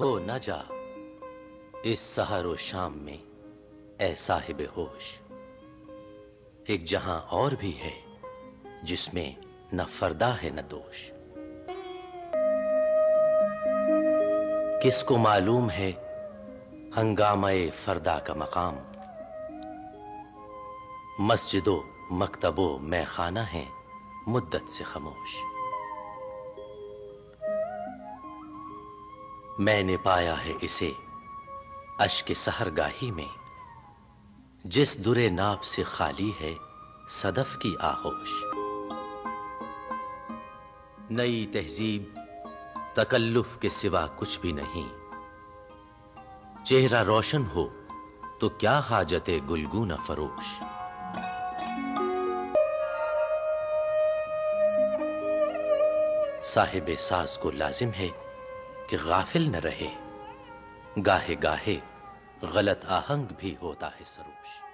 کھو نہ جا اس سحر و شام میں اے صاحب ہوش، ایک جہاں اور بھی ہے جس میں نہ فردا ہے نہ دوش۔ کس کو معلوم ہے ہنگامہ فردا کا مقام، مسجد و مکتب و میں خانہ ہیں مدت سے خاموش۔ میں نے پایا ہے اسے اشک سحرگاہی میں، جس در ناب سے خالی ہے صدف کی آغوش۔ نئی تہذیب تکلف کے سوا کچھ بھی نہیں، چہرہ روشن ہو تو کیا حاجت گلگونہ فروش۔ صاحب ساز کو لازم ہے کہ غافل نہ رہے، گاہے گاہے غلط آہنگ بھی ہوتا ہے سروش۔